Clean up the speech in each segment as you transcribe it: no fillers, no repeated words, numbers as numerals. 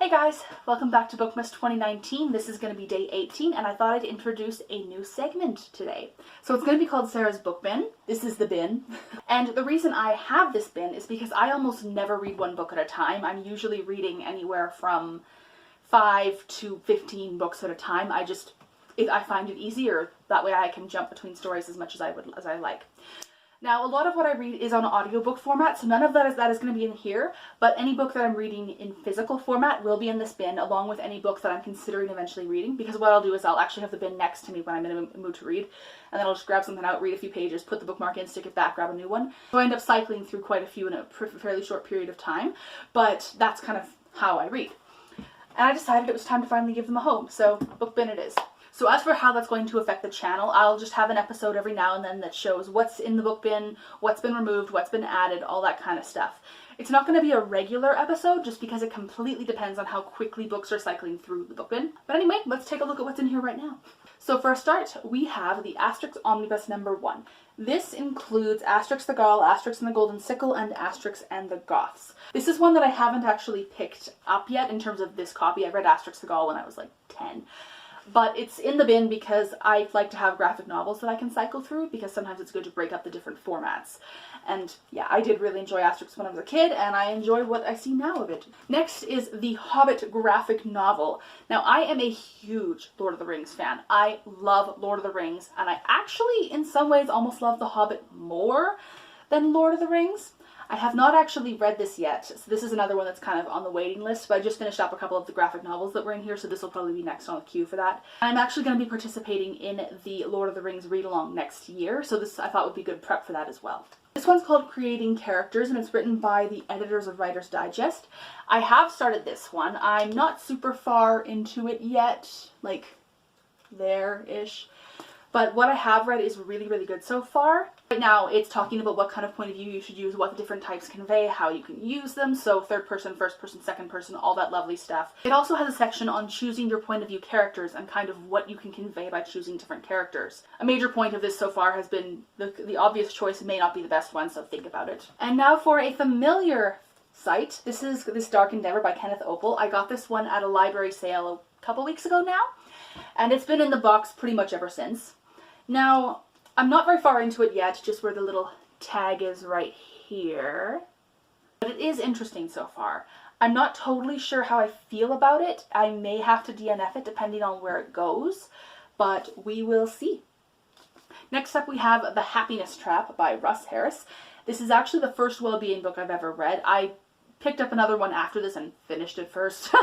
Hey guys, welcome back to Bookmas 2019. This is going to be day 18 and I thought I'd introduce a new segment today. So it's going to be called Sarah's Book Bin. This is the bin. And the reason I have this bin is because I almost never read one book at a time. I'm usually reading anywhere from 5 to 15 books at a time. I find it easier. That way I can jump between stories as much as I like. Now, a lot of what I read is on audiobook format, so none of that is going to be in here, but any book that I'm reading in physical format will be in this bin, along with any book that I'm considering eventually reading, because what I'll do is I'll actually have the bin next to me when I'm in a mood to read, and then I'll just grab something out, read a few pages, put the bookmark in, stick it back, grab a new one. So I end up cycling through quite a few in a fairly short period of time, but that's kind of how I read. And I decided it was time to finally give them a home, so book bin it is. So as for how that's going to affect the channel, I'll just have an episode every now and then that shows what's in the book bin, what's been removed, what's been added, all that kind of stuff. It's not going to be a regular episode just because it completely depends on how quickly books are cycling through the book bin. But anyway, let's take a look at what's in here right now. So for a start, we have the Asterix Omnibus #1. This includes Asterix the Gaul, Asterix and the Golden Sickle, and Asterix and the Goths. This is one that I haven't actually picked up yet in terms of this copy. I read Asterix the Gaul when I was like 10. But it's in the bin because I like to have graphic novels that I can cycle through, because sometimes it's good to break up the different formats. And yeah, I did really enjoy Asterix when I was a kid, and I enjoy what I see now of it. Next is the Hobbit graphic novel. Now, I am a huge Lord of the Rings fan. I love Lord of the Rings, and I actually, in some ways, almost love The Hobbit more than Lord of the Rings. I have not actually read this yet, so this is another one that's kind of on the waiting list, but I just finished up a couple of the graphic novels that were in here, so this will probably be next on the queue for that. I'm actually going to be participating in the Lord of the Rings read-along next year, so this I thought would be good prep for that as well. This one's called Creating Characters, and it's written by the editors of Writer's Digest. I have started this one. I'm not super far into it yet, like there-ish. But what I have read is really, really good so far. Right now, it's talking about what kind of point of view you should use, what the different types convey, how you can use them. So third person, first person, second person, all that lovely stuff. It also has a section on choosing your point of view characters and kind of what you can convey by choosing different characters. A major point of this so far has been the obvious choice may not be the best one, so think about it. And now for a familiar sight. This is This Dark Endeavor by Kenneth Opel. I got this one at a library sale a couple weeks ago now, and it's been in the box pretty much ever since. Now, I'm not very far into it yet, just where the little tag is right here. But it is interesting so far. I'm not totally sure how I feel about it. I may have to DNF it depending on where it goes, but we will see. Next up we have The Happiness Trap by Russ Harris. This is actually the first well-being book I've ever read. I picked up another one after this and finished it first,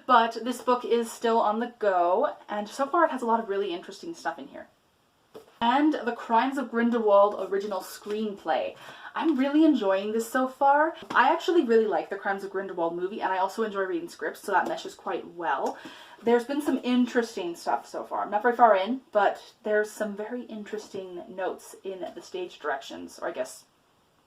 but this book is still on the go, and so far it has a lot of really interesting stuff in here. And The Crimes of Grindelwald original screenplay. I'm really enjoying this so far. I actually really like the Crimes of Grindelwald movie, and I also enjoy reading scripts, so that meshes quite well. There's been some interesting stuff so far. I'm not very far in, but there's some very interesting notes in the stage directions, or I guess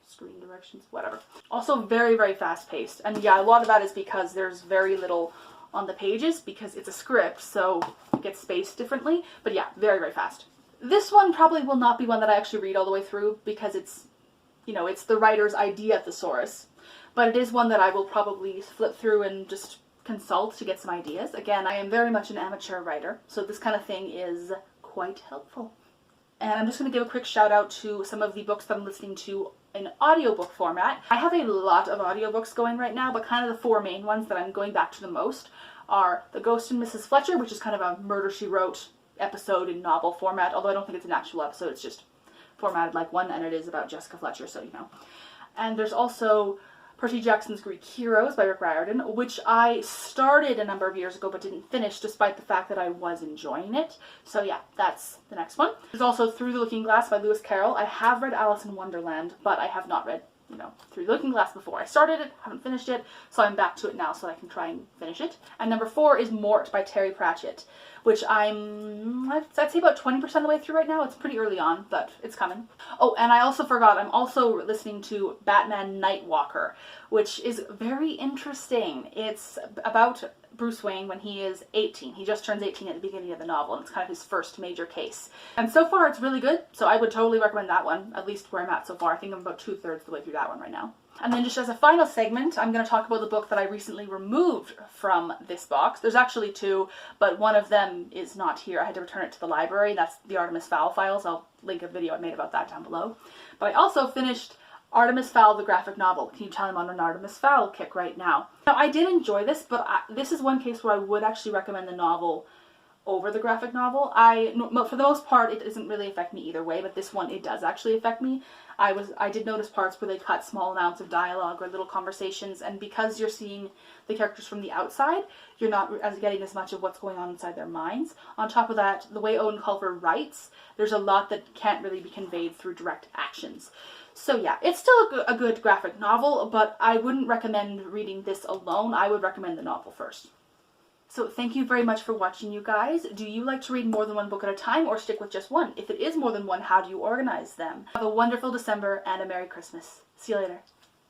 screen directions, whatever. Also very, very fast-paced. And yeah, a lot of that is because there's very little on the pages, because it's a script, so it gets spaced differently. But yeah, very, very fast. This one probably will not be one that I actually read all the way through, because it's, you know, it's the writer's idea Thesaurus. But it is one that I will probably flip through and just consult to get some ideas. Again, I am very much an amateur writer, so this kind of thing is quite helpful. And I'm just going to give a quick shout out to some of the books that I'm listening to in audiobook format. I have a lot of audiobooks going right now, but kind of the four main ones that I'm going back to the most are The Ghost and Mrs. Fletcher, which is kind of a Murder, She Wrote episode in novel format, although I don't think it's an actual episode, it's just formatted like one, and it is about Jessica Fletcher, so you know. And there's also Percy Jackson's Greek Heroes by Rick Riordan, which I started a number of years ago but didn't finish, despite the fact that I was enjoying it. So yeah, that's the next one. There's also Through the Looking Glass by Lewis Carroll. I have read Alice in Wonderland, but I have not read, you know, Through the Looking Glass before I started it, haven't finished it, so I'm back to it now so I can try and finish it. And number 4 is Mort by Terry Pratchett, which I'd say about 20% of the way through right now. It's pretty early on, but it's coming. Oh, and I also forgot, I'm also listening to Batman Nightwalker, which is very interesting. It's about Bruce Wayne when he is 18. He just turns 18 at the beginning of the novel, and it's kind of his first major case. And so far it's really good, so I would totally recommend that one, at least where I'm at so far. I think I'm about 2/3 the way through that one right now. And then just as a final segment, I'm going to talk about the book that I recently removed from this box. There's actually two, but one of them is not here. I had to return it to the library. That's the Artemis Fowl files. I'll link a video I made about that down below. But I also finished Artemis Fowl, the graphic novel. Can you tell I'm on an Artemis Fowl kick right now? Now, I did enjoy this, but this is one case where I would actually recommend the novel over the graphic novel. For the most part, it doesn't really affect me either way, but this one, it does actually affect me. I did notice parts where they cut small amounts of dialogue or little conversations, and because you're seeing the characters from the outside, you're not getting as much of what's going on inside their minds. On top of that, the way Owen Culver writes, there's a lot that can't really be conveyed through direct actions. So yeah, it's still a good graphic novel, but I wouldn't recommend reading this alone. I would recommend the novel first. So thank you very much for watching, you guys. Do you like to read more than one book at a time or stick with just one? If it is more than one, how do you organize them? Have a wonderful December and a Merry Christmas. See you later.